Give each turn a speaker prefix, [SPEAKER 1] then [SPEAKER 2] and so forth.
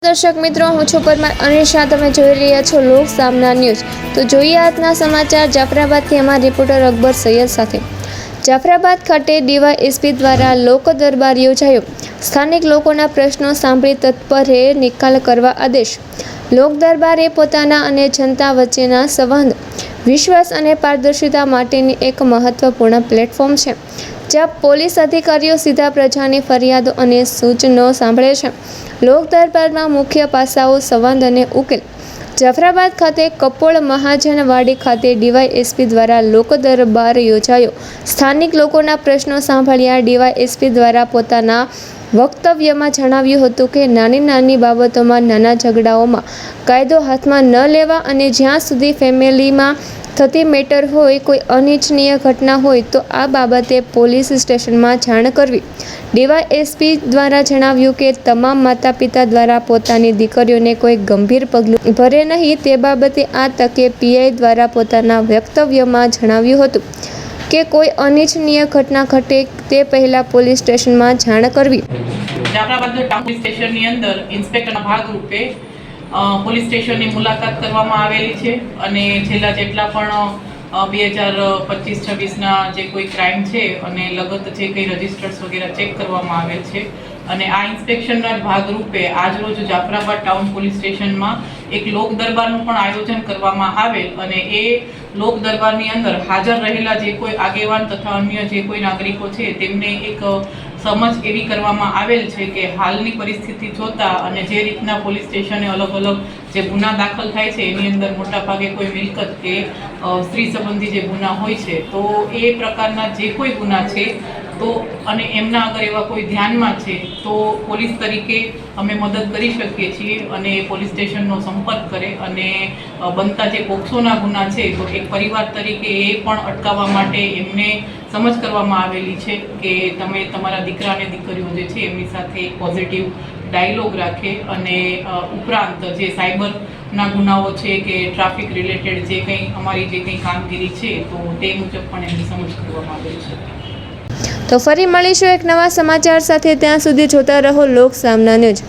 [SPEAKER 1] દર્શક મિત્રો, હું છું પરમાર અનિશા. તમે જોઈ રહ્યા છો લોક સામના ન્યૂઝ. તો જોઈએ આજના સમાચાર જાફરાબાદથી અમારા રિપોર્ટર અકબર સૈયદ સાથે. જાફરાબાદ ખાતે ડીવાયએસપી દ્વારા લોક દરબાર યોજાયો. સ્થાનિક લોકોના પ્રશ્નો સાંભળી તત્પરે નિકાલ કરવા આદેશ. લોક દરબાર એ પોતાના અને જનતા વચ્ચેના સંવાદ, વિશ્વાસ અને પારદર્શિતા માટેની એક મહત્વપૂર્ણ પ્લેટફોર્મ છે, જ્યાં પોલીસ અધિકારીઓ સીધા પ્રજાની ફરિયાદો અને સૂચનો સાંભળે છે. લોક દરબારમાં મુખ્ય પાસાઓ સંવાદ અને ઉકેલ. જાફરાબાદ ખાતે કપોળ મહાજનવાડી ખાતે ડીવાયએસપી દ્વારા લોક દરબાર યોજાયો. સ્થાનિક લોકોના પ્રશ્નો સાંભળ્યા. ડીવાયએસપી દ્વારા પોતાના વક્તવ્યમાં જણાવ્યું હતું કે નાની નાની બાબતોમાં, નાના ઝઘડાઓમાં કાયદો હાથમાં ન લેવા અને જ્યાં સુધી ફેમિલીમાં થતી મેટર હોય, કોઈ અનિચ્છનીય ઘટના હોય તો આ બાબતે પોલીસ સ્ટેશનમાં જાણ કરવી. ડીવાયએસપી દ્વારા જણાવ્યું કે તમામ માતા પિતા દ્વારા પોતાની દીકરીઓને કોઈ ગંભીર પગલું ભરે નહીં તે બાબતે આ તકે પીઆઈ દ્વારા પોતાના વક્તવ્યમાં જણાવ્યું હતું કે કોઈ અનિચ્છનીય ઘટના ઘટે તે પહેલા પોલીસ સ્ટેશનમાં જાણ કરવી.
[SPEAKER 2] જાફરાબાદ ટાઉન પોલીસ સ્ટેશનની અંદર ઇન્સ્પેક્ટરના ભાગરૂપે પોલીસ સ્ટેશનની મુલાકાત કરવામાં આવેલી છે અને છેલ્લા જેટલા પણ 2025-26ના જે કોઈ ક્રાઇમ છે અને લગત જે કંઈ રજિસ્ટર્સ વગેરે ચેક કરવામાં આવેલ છે. અને આ ઇન્સ્પેક્શનના ભાગરૂપે આજરોજ જાફરાબાદ ટાઉન પોલીસ સ્ટેશનમાં એક લોક દરબારનું પણ આયોજન કરવામાં આવેલ અને એ લોક દરબારની અંદર હાજર રહેલા જે કોઈ આગેવાન તથા અન્ય જે કોઈ નાગરિકો છે તેમને એક સમજ એવી કરવામાં આવેલ છે કે હાલની પરિસ્થિતિ જોતા અને જે રીતના પોલીસ સ્ટેશને અલગ અલગ જે ગુના દાખલ થાય છે એની અંદર મોટાભાગે કોઈ મિલકત કે સ્ત્રી સંબંધી જે ગુના હોય છે, તો એ પ્રકારના જે કોઈ ગુના છે તો અને એમના અગર એવા કોઈ ધ્યાનમાં છે તો પોલીસ તરીકે અમે મદદ કરી શકીએ છીએ અને પોલીસ સ્ટેશનનો સંપર્ક કરે અને બનતા જે પોક્સોના ગુના છે તો એક પરિવાર તરીકે એ પણ અટકાવવા માટે એમને સમજ કરવામાં આવેલી છે કે તમે તમારા દીકરા અને દીકરીઓ જે છે એમની સાથે પોઝિટિવ ડાયલોગ રાખે અને ઉપરાંત જે સાયબરના ગુનાઓ છે કે ટ્રાફિક રિલેટેડ જે કંઈ અમારી જે કંઈ કામગીરી છે તો તે મુજબ પણ એમની સમજ કરવામાં આવેલી છે.
[SPEAKER 1] તો ફરી મળીશું એક નવા સમાચાર સાથે. ત્યાં સુધી જોતા રહો લોક સામના ન્યૂઝ.